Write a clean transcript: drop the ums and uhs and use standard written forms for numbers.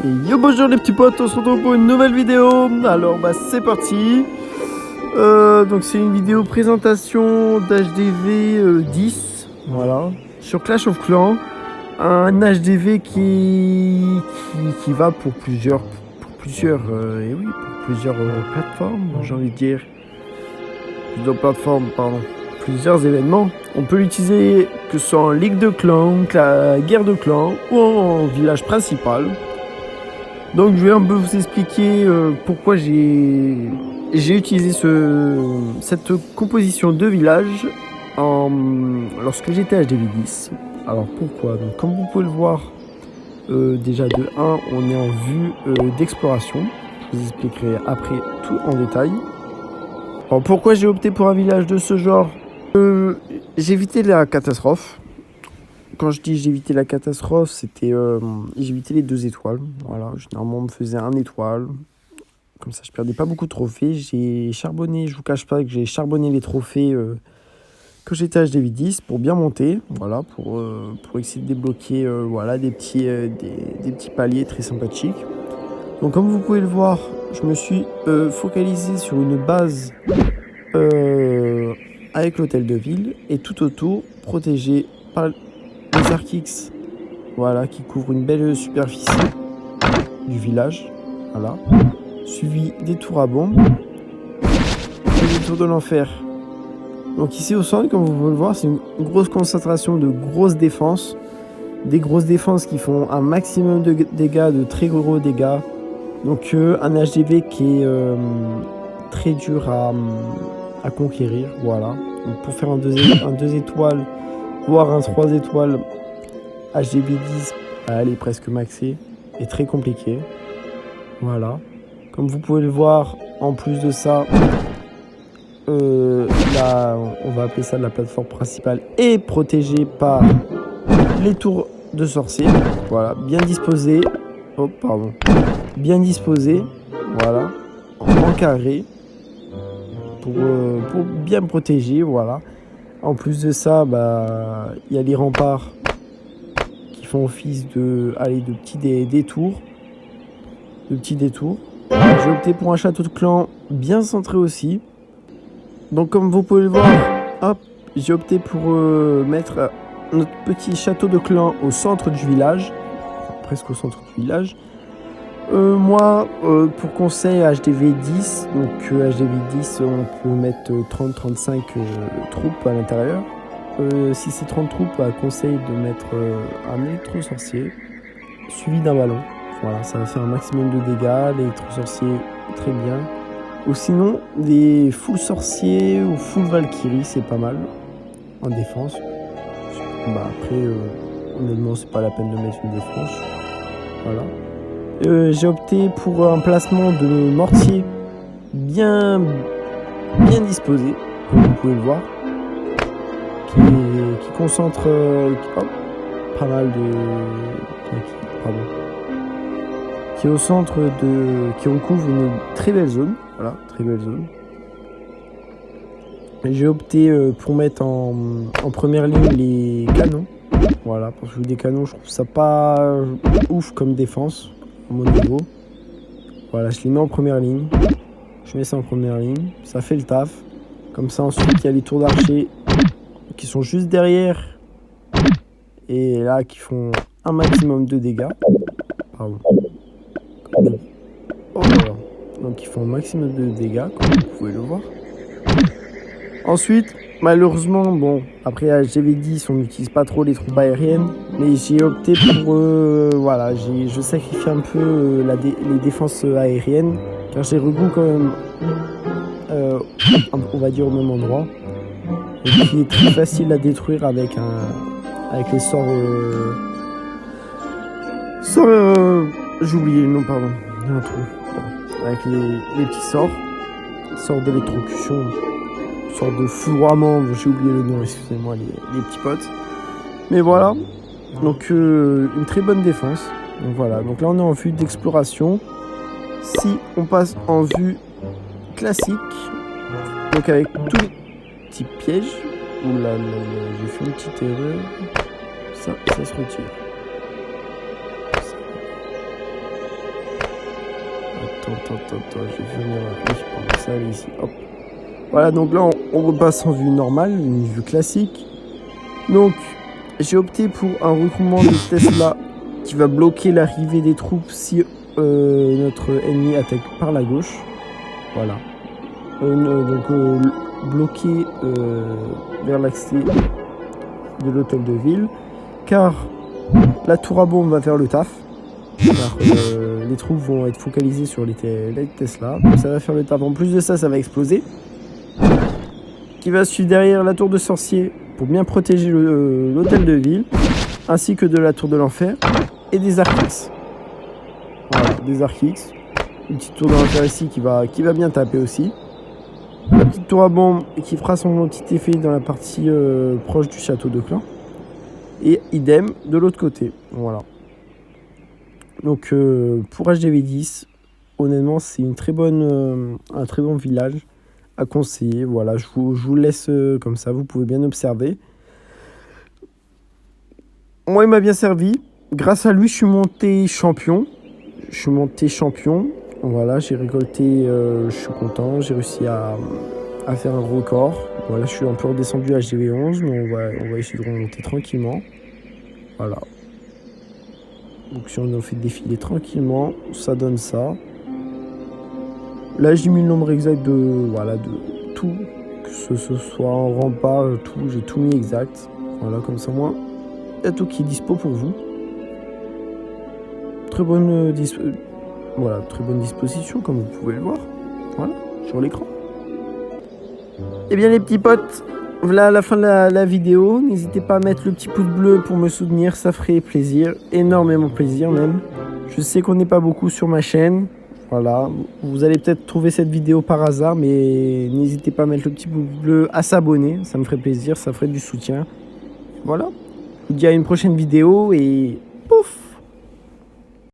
Et yo bonjour les petits potes, on se retrouve pour une nouvelle vidéo. Alors c'est parti. Donc c'est une vidéo présentation d'HDV 10. Voilà. Sur Clash of Clans. Un HDV qui va pour plusieurs plateformes, j'ai envie de dire. Plusieurs plateformes, pardon. Plusieurs événements. On peut l'utiliser que ce soit en ligue de clans, la guerre de clans ou en village principal. Donc je vais un peu vous expliquer pourquoi j'ai utilisé cette composition de village lorsque j'étais HDV10. Alors pourquoi? Donc comme vous pouvez le voir, déjà de 1 on est en vue d'exploration. Je vous expliquerai après tout en détail. Alors pourquoi j'ai opté pour un village de ce genre? J'ai évité la catastrophe. Quand je dis j'ai évité la catastrophe, c'était j'ai évité les 2 étoiles. Voilà, généralement on me faisait 1 étoile. Comme ça je perdais pas beaucoup de trophées. J'ai charbonné, je vous cache pas que j'ai charbonné les trophées quand j'étais HDV10 pour bien monter. Voilà, pour essayer de débloquer voilà, des petits paliers très sympathiques. Donc comme vous pouvez le voir, je me suis focalisé sur une base avec l'hôtel de ville et tout autour protégé par les Archix, voilà, qui couvrent une belle superficie du village, voilà, suivi des tours à bombes et des tours de l'enfer. Donc ici au centre, comme vous pouvez le voir, c'est une grosse concentration de grosses défenses, des grosses défenses qui font un maximum de dégâts, de très gros dégâts. Donc un HDV qui est très dur à conquérir, voilà. Donc pour faire un 2 étoiles, voire un 3 étoiles, HDV10, elle est presque maxée et très compliqué. Voilà. Comme vous pouvez le voir, en plus de ça, là, on va appeler ça la plateforme principale, est protégée par les tours de sorciers. Voilà, bien disposées. Oh, pardon. Bien disposées. Voilà. En carré. Pour bien protéger, voilà. En plus de ça, y a les remparts qui font office de petits détours. J'ai opté pour un château de clan bien centré aussi. Donc comme vous pouvez le voir, hop, j'ai opté pour mettre notre petit château de clan au centre du village. Presque au centre du village. Moi, pour conseil HDV10, donc HDV10, on peut mettre 30-35 troupes à l'intérieur. Si c'est 30 troupes, conseil de mettre un électro-sorcier suivi d'un ballon. Voilà, ça va faire un maximum de dégâts. L'électro-sorcier, très bien. Ou sinon, des full sorciers ou full Valkyrie, c'est pas mal en défense. Après, honnêtement, c'est pas la peine de mettre une défense. Voilà. J'ai opté pour un placement de mortier bien disposé, comme vous pouvez le voir, qui concentre pas mal qui est au centre qui recouvre une très belle zone. Voilà, très belle zone. J'ai opté pour mettre en première ligne les canons. Voilà, parce que des canons, je trouve ça pas ouf comme défense à mon niveau. Voilà, je les mets en première ligne. Je mets ça en première ligne. Ça fait le taf. Comme ça, ensuite, il y a les tours d'archer qui sont juste derrière. Et là, qui font un maximum de dégâts. Pardon. Oh, voilà. Donc, ils font un maximum de dégâts, comme vous pouvez le voir. Ensuite, malheureusement, bon, après HDV10, on n'utilise pas trop les troupes aériennes, mais j'ai opté pour, voilà, je sacrifie un peu les défenses aériennes, car j'ai regroupe quand même, on va dire au même endroit, et qui est très facile à détruire avec les sorts, j'ai oublié le nom, pardon, il y a un trou, bon, avec les petits sorts d'électrocution. Sorte de foudroiement, j'ai oublié le nom, excusez-moi les petits potes. Mais voilà, donc une très bonne défense. Donc voilà, donc là on est en vue d'exploration. Si on passe en vue classique, donc avec tous les petits pièges, oula, j'ai fait une petite erreur, ça se retire. j'ai fait une erreur. Oui, pardon, ça allait ici. Hop. Voilà, donc là, on repasse en vue normale, une vue classique. Donc, j'ai opté pour un regroupement de Tesla qui va bloquer l'arrivée des troupes si notre ennemi attaque par la gauche. Voilà. Bloqué vers l'accès de l'hôtel de ville, car la tour à bombe va faire le taf. Car les troupes vont être focalisées sur les Tesla. Donc ça va faire le taf. En plus de ça, ça va exploser. Qui va suivre derrière la tour de sorcier pour bien protéger l'hôtel de ville, ainsi que de la tour de l'enfer et des arcs X. Voilà, des arcs X. Une petite tour de l'enfer ici qui va bien taper aussi. La petite tour à bombe qui fera son petit effet dans la partie proche du château de clan. Et idem de l'autre côté. Voilà. Donc pour HDV10, honnêtement c'est un très bon village à conseiller. Voilà, je vous laisse comme ça, vous pouvez bien observer. Moi il m'a bien servi. Grâce à lui je suis monté champion. Voilà, j'ai récolté, je suis content, j'ai réussi à faire un record. Voilà, je suis un peu redescendu à HDV11, mais on va essayer de remonter tranquillement. Voilà. Donc si on fait défiler tranquillement, ça donne ça. Là j'ai mis le nombre exact de tout, que ce soit en rempart, tout, j'ai tout mis exact. Voilà, comme ça moi, il y a tout qui est dispo pour vous. Très bonne disposition comme vous pouvez le voir. Voilà, sur l'écran. Et bien les petits potes, voilà la fin de la vidéo. N'hésitez pas à mettre le petit pouce bleu pour me soutenir, ça ferait plaisir, énormément plaisir même. Je sais qu'on n'est pas beaucoup sur ma chaîne. Voilà, vous allez peut-être trouver cette vidéo par hasard, mais n'hésitez pas à mettre le petit pouce bleu, à s'abonner, ça me ferait plaisir, ça ferait du soutien. Voilà, je vous dis à une prochaine vidéo et pouf!